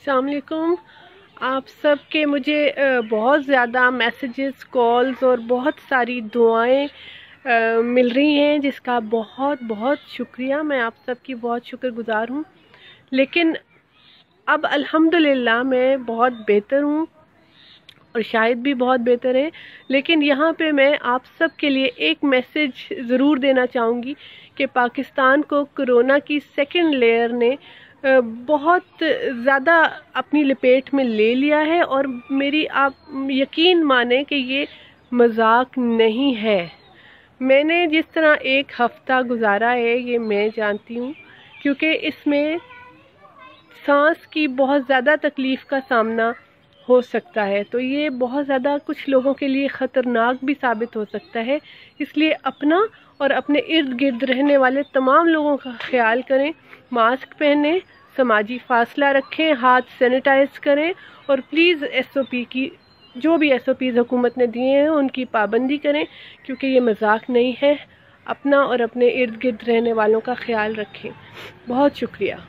अस्सलाम वालेकुम। आप सब के मुझे बहुत ज़्यादा मैसेजेस, कॉल्स और बहुत सारी दुआएं मिल रही हैं, जिसका बहुत बहुत शुक्रिया। मैं आप सब की बहुत शुक्रगुज़ार हूँ। लेकिन अब अल्हम्दुलिल्लाह मैं बहुत बेहतर हूँ और शायद भी बहुत बेहतर है। लेकिन यहाँ पे मैं आप सब के लिए एक मैसेज ज़रूर देना चाहूँगी कि पाकिस्तान को कोरोना की सेकंड लेयर ने बहुत ज़्यादा अपनी लपेट में ले लिया है, और मेरी आप यकीन माने कि ये मजाक नहीं है। मैंने जिस तरह एक हफ़्ता गुजारा है ये मैं जानती हूँ, क्योंकि इसमें सांस की बहुत ज़्यादा तकलीफ़ का सामना हो सकता है, तो ये बहुत ज़्यादा कुछ लोगों के लिए ख़तरनाक भी साबित हो सकता है। इसलिए अपना और अपने इर्द गिर्द रहने वाले तमाम लोगों का ख्याल करें, मास्क पहनें, समाजी फासला रखें, हाथ सैनिटाइज करें, और प्लीज़ SOP की जो भी SOPs हुकूमत ने दिए हैं उनकी पाबंदी करें, क्योंकि ये मजाक नहीं है। अपना और अपने इर्द गिर्द रहने वालों का ख्याल रखें। बहुत शुक्रिया।